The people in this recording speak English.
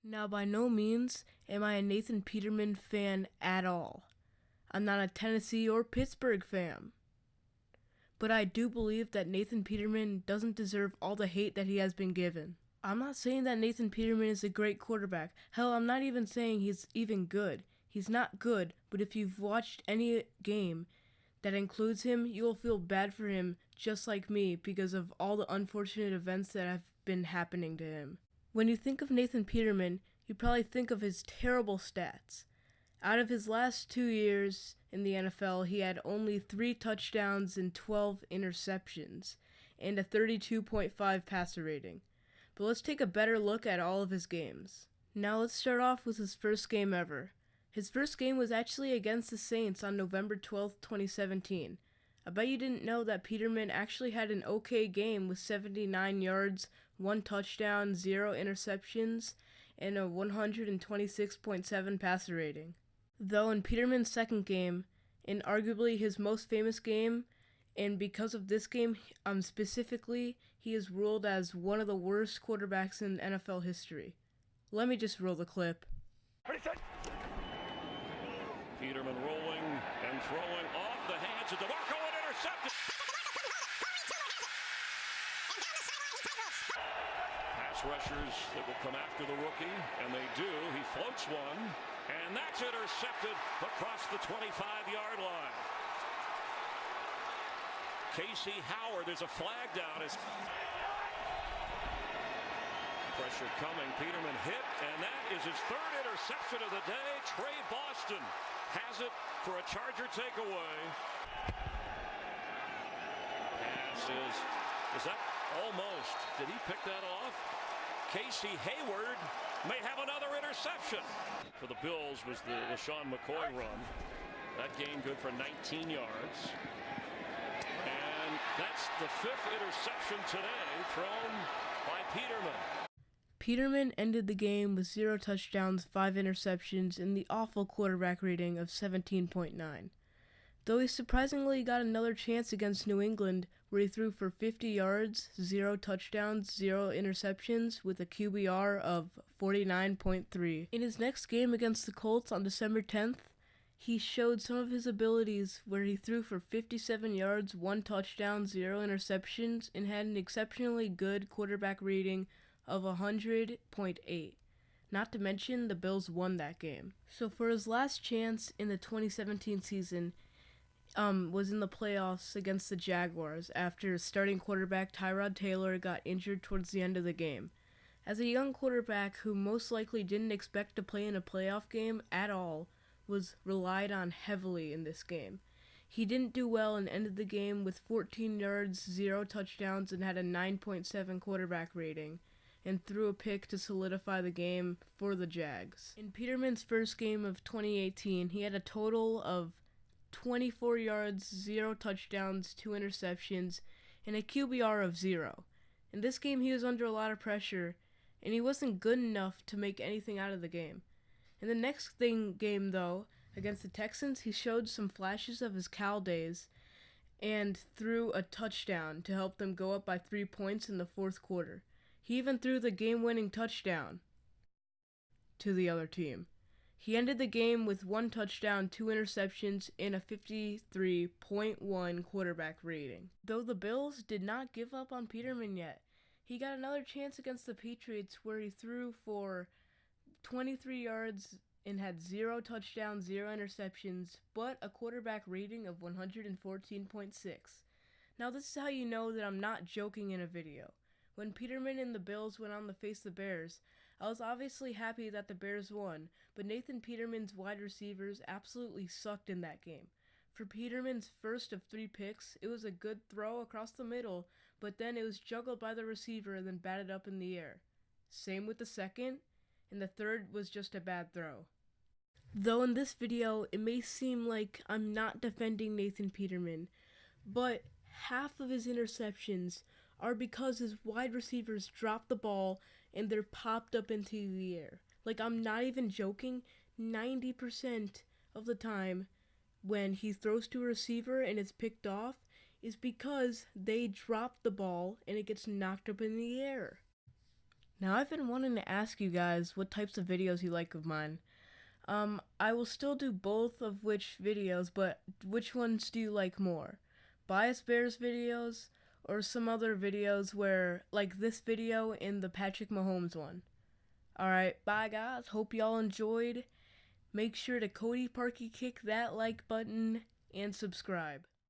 Now, by no means am I a Nathan Peterman fan at all. I'm not a Tennessee or Pittsburgh fan. But I do believe that Nathan Peterman doesn't deserve all the hate that he has been given. I'm not saying that Nathan Peterman is a great quarterback. Hell, I'm not even saying he's even good. He's not good, but if you've watched any game that includes him, you will feel bad for him just like me because of all the unfortunate events that have been happening to him. When you think of Nathan Peterman, you probably think of his terrible stats. Out of his last 2 years in the NFL, he had only 3 touchdowns and 12 interceptions, and a 32.5 passer rating. But let's take a better look at all of his games. Now let's start off with his first game ever. His first game was actually against the Saints on November 12th, 2017. I bet you didn't know that Peterman actually had an okay game with 79 yards, 1 touchdown, 0 interceptions, and a 126.7 passer rating. Though in Peterman's second game, and arguably his most famous game, and because of this game specifically, he is ruled as one of the worst quarterbacks in NFL history. Let me just roll the clip. Peterman rolling and throwing off the hands of DeMarco and intercepted. Pass rushers that will come after the rookie, and they do. He floats one, and that's intercepted across the 25-yard line. Casey Howard, there's a flag down. Pressure coming, Peterman hit, and that is his 3rd interception of the day. Trey Boston has it for a Charger takeaway. Pass is that almost, did he pick that off? Casey Hayward may have another interception. For the Bills was the LaShawn McCoy run. That game good for 19 yards. And that's the 5th interception today thrown by Peterman. Peterman ended the game with 0 touchdowns, 5 interceptions, and the awful quarterback rating of 17.9. Though he surprisingly got another chance against New England, where he threw for 50 yards, 0 touchdowns, 0 interceptions, with a QBR of 49.3. In his next game against the Colts on December 10th, he showed some of his abilities where he threw for 57 yards, 1 touchdown, 0 interceptions, and had an exceptionally good quarterback rating of 100.8. Not to mention, the Bills won that game. So for his last chance in the 2017 season, was in the playoffs against the Jaguars after starting quarterback Tyrod Taylor got injured towards the end of the game. As a young quarterback who most likely didn't expect to play in a playoff game at all, was relied on heavily in this game. He didn't do well and ended the game with 14 yards, 0 touchdowns, and had a 9.7 quarterback rating, and threw a pick to solidify the game for the Jags. In Peterman's first game of 2018, he had a total of 24 yards, 0 touchdowns, 2 interceptions, and a QBR of 0. In this game, he was under a lot of pressure, and he wasn't good enough to make anything out of the game. In the next game, though, against the Texans, he showed some flashes of his Cal days and threw a touchdown to help them go up by 3 points in the 4th quarter. He even threw the game-winning touchdown to the other team. He ended the game with 1 touchdown, 2 interceptions, and a 53.1 quarterback rating. Though the Bills did not give up on Peterman yet, he got another chance against the Patriots where he threw for 23 yards and had 0 touchdowns, 0 interceptions, but a quarterback rating of 114.6. Now this is how you know that I'm not joking in a video. When Peterman and the Bills went on to face the Bears, I was obviously happy that the Bears won, but Nathan Peterman's wide receivers absolutely sucked in that game. For Peterman's first of 3 picks, it was a good throw across the middle, but then it was juggled by the receiver and then batted up in the air. Same with the second, and the third was just a bad throw. Though in this video, it may seem like I'm not defending Nathan Peterman, but half of his interceptions are because his wide receivers dropped the ball and they're popped up into the air. Like, I'm not even joking, 90% of the time when he throws to a receiver and it's picked off is because they drop the ball and it gets knocked up in the air. Now, I've been wanting to ask you guys what types of videos you like of mine. I will still do both of which videos, but which ones do you like more? Bias Bears videos or some other videos where, like this video and the Patrick Mahomes one? Alright, bye guys, hope y'all enjoyed. Make sure to Cody Parkey kick that like button and subscribe.